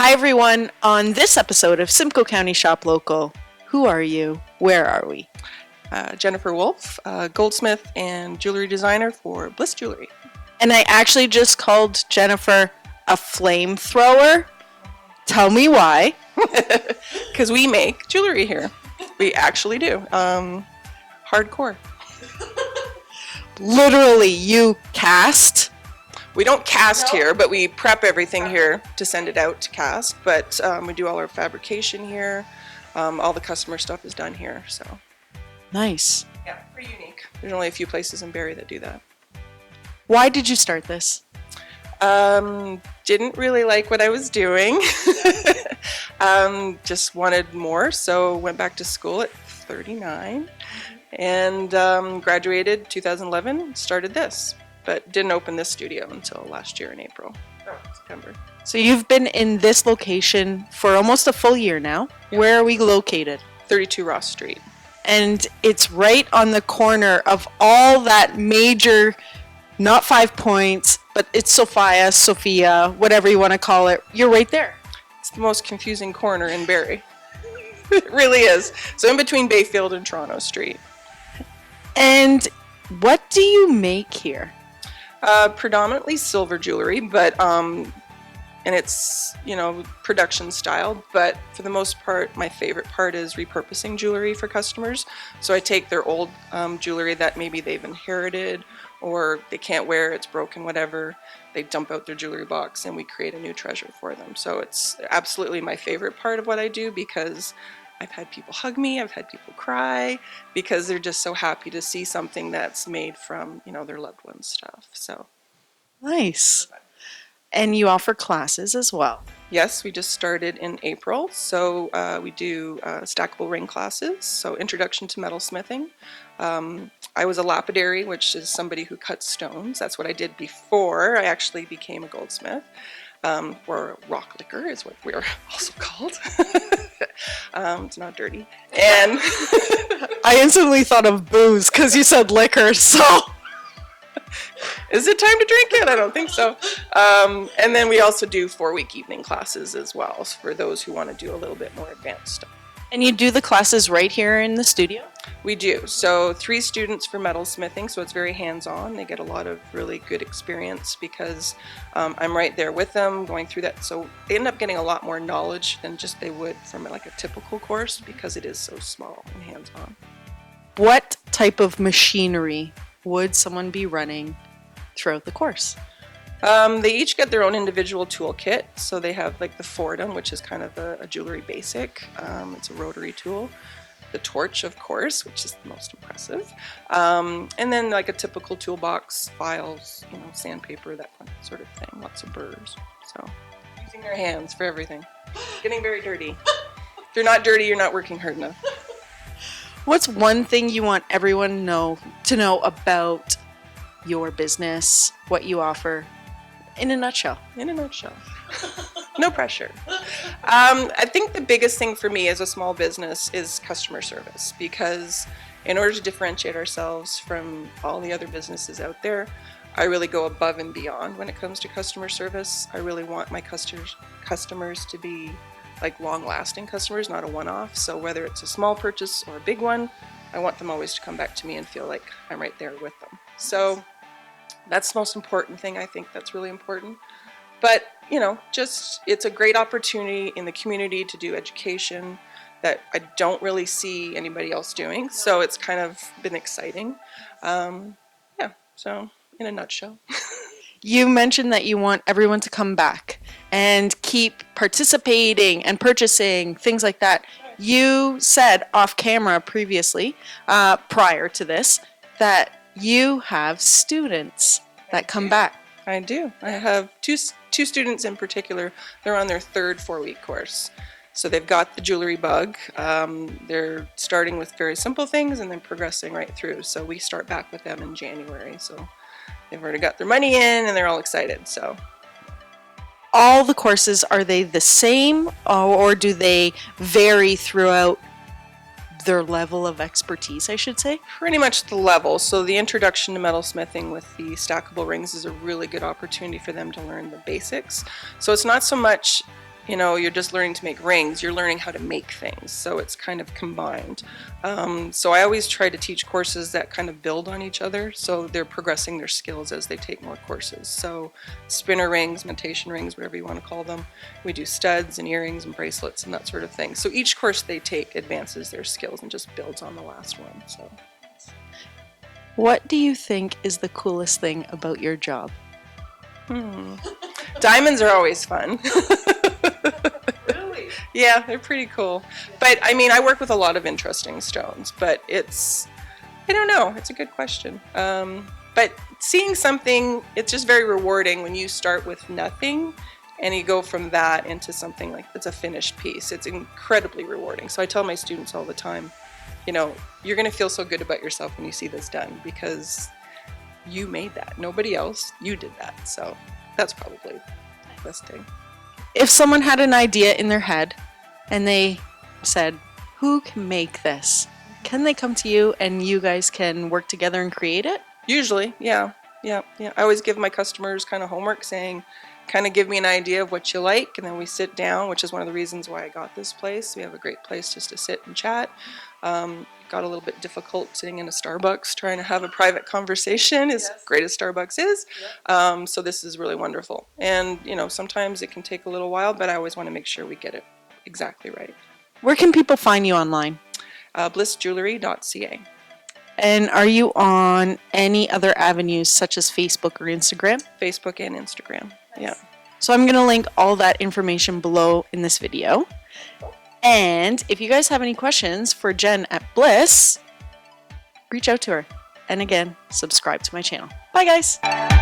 Hi everyone, on this episode of Simcoe County Shop Local, who are you? Where are we? Jennifer Wolfe, goldsmith and jewelry designer for Bliss Jewellery. And I actually just called Jennifer a flamethrower. Tell me why. Because we make jewelry here. We actually do. Hardcore. Literally, you cast? We don't cast here, but we prep everything here to send it out to cast. But we do all our fabrication here. All the customer stuff is done here. So Nice. yeah, pretty unique. There's only a few places in Barrie that do that. Why did you start this? Didn't really like what I was doing. Just wanted more, so went back to school at 39 and graduated 2011, started this, but didn't open this studio until last year in September. So you've been in this location for almost a full year now. Where are we located? 32 Ross Street. And it's right on the corner of all that major, not 5 Points, but it's Sophia, whatever you want to call it. You're right there. It's the most confusing corner in Barrie. It really is. So in between Bayfield and Toronto Street. And what do you make here? Predominantly silver jewelry, but and it's, production style, but for the most part, my favorite part is repurposing jewelry for customers. So I take their old jewelry that maybe they've inherited or they can't wear, it's broken, whatever. They dump out their jewelry box and we create a new treasure for them. So it's absolutely my favorite part of what I do because I've had people hug me, I've had people cry because they're just so happy to see something that's made from, their loved ones' stuff. So Nice. And you offer classes as well. yes, we just started in April. So we do stackable ring classes, so introduction to metalsmithing. I was a lapidary, which is somebody who cuts stones. That's what I did before I actually became a goldsmith. Or rock licker is what we're also called. It's not dirty. And I instantly thought of booze because you said liquor, so. is it time to drink it? I don't think so. And then we also do 4-week evening classes as well for those who want to do a little bit more advanced stuff. And you do the classes right here in the studio? We do. So 3 students for metalsmithing, so it's very hands-on. They get a lot of really good experience because I'm right there with them going through that. So they end up getting a lot more knowledge than just they would from like a typical course because it is so small and hands-on. What type of machinery would someone be running throughout the course? They each get their own individual toolkit. So they have like the Fordham, which is kind of a jewelry basic. It's a rotary tool. The torch, of course, which is the most impressive. And then like a typical toolbox, files, sandpaper, that sort of thing. Lots of burrs. So using their hands for everything. Getting very dirty. If you're not dirty, you're not working hard enough. What's one thing you want everyone to know about your business, what you offer, in a nutshell? In a nutshell. No pressure. I think the biggest thing for me as a small business is customer service because in order to differentiate ourselves from all the other businesses out there, I really go above and beyond when it comes to customer service. I really want my customers to be like long-lasting customers, not a one-off. So whether it's a small purchase or a big one, I want them always to come back to me and feel like I'm right there with them. So that's the most important thing. I think that's really important. But, it's a great opportunity in the community to do education that I don't really see anybody else doing. So it's kind of been exciting. So in a nutshell. You mentioned that you want everyone to come back and keep participating and purchasing, things like that. You said off camera previously, prior to this, that you have students that come back. I do. I have two students in particular. They're on their 3rd 4-week course. So they've got the jewelry bug. They're starting with very simple things and then progressing right through. So we start back with them in January. So they've already got their money in and they're all excited. So All the courses, are they the same or do they vary throughout their level of expertise, I should say? Pretty much the level. So the introduction to metalsmithing with the stackable rings is a really good opportunity for them to learn the basics. So it's not so much you know, you're just learning to make rings, you're learning how to make things. So it's kind of combined. So I always try to teach courses that kind of build on each other. So they're progressing their skills as they take more courses. So spinner rings, imitation rings, whatever you want to call them. We do studs and earrings and bracelets and that sort of thing. So each course they take advances their skills and just builds on the last one. So. What do you think is the coolest thing about your job? Diamonds are always fun. Really? Yeah, they're pretty cool. But I mean, I work with a lot of interesting stones, but I don't know, it's a good question. But seeing something, it's just very rewarding when you start with nothing and you go from that into something like it's a finished piece. It's incredibly rewarding. So I tell my students all the time, you know, you're going to feel so good about yourself when you see this done because you made that. Nobody else, you did that. So that's probably the best thing. If someone had an idea in their head and they said, who can make this? Can they come to you and you guys can work together and create it? Usually, yeah. I always give my customers kind of homework saying, kind of give me an idea of what you like, and then we sit down, which is one of the reasons why I got this place. We have a great place just to sit and chat. Got a little bit difficult sitting in a Starbucks trying to have a private conversation, as great as Starbucks is. So this is really wonderful. And, you know, sometimes it can take a little while, but I always want to make sure we get it exactly right. Where can people find you online? BlissJewellery.ca. And are you on any other avenues such as Facebook or Instagram? Facebook and Instagram, yeah. So I'm going to link all that information below in this video. And if you guys have any questions for Jen at Bliss, reach out to her. And again, subscribe to my channel. Bye guys!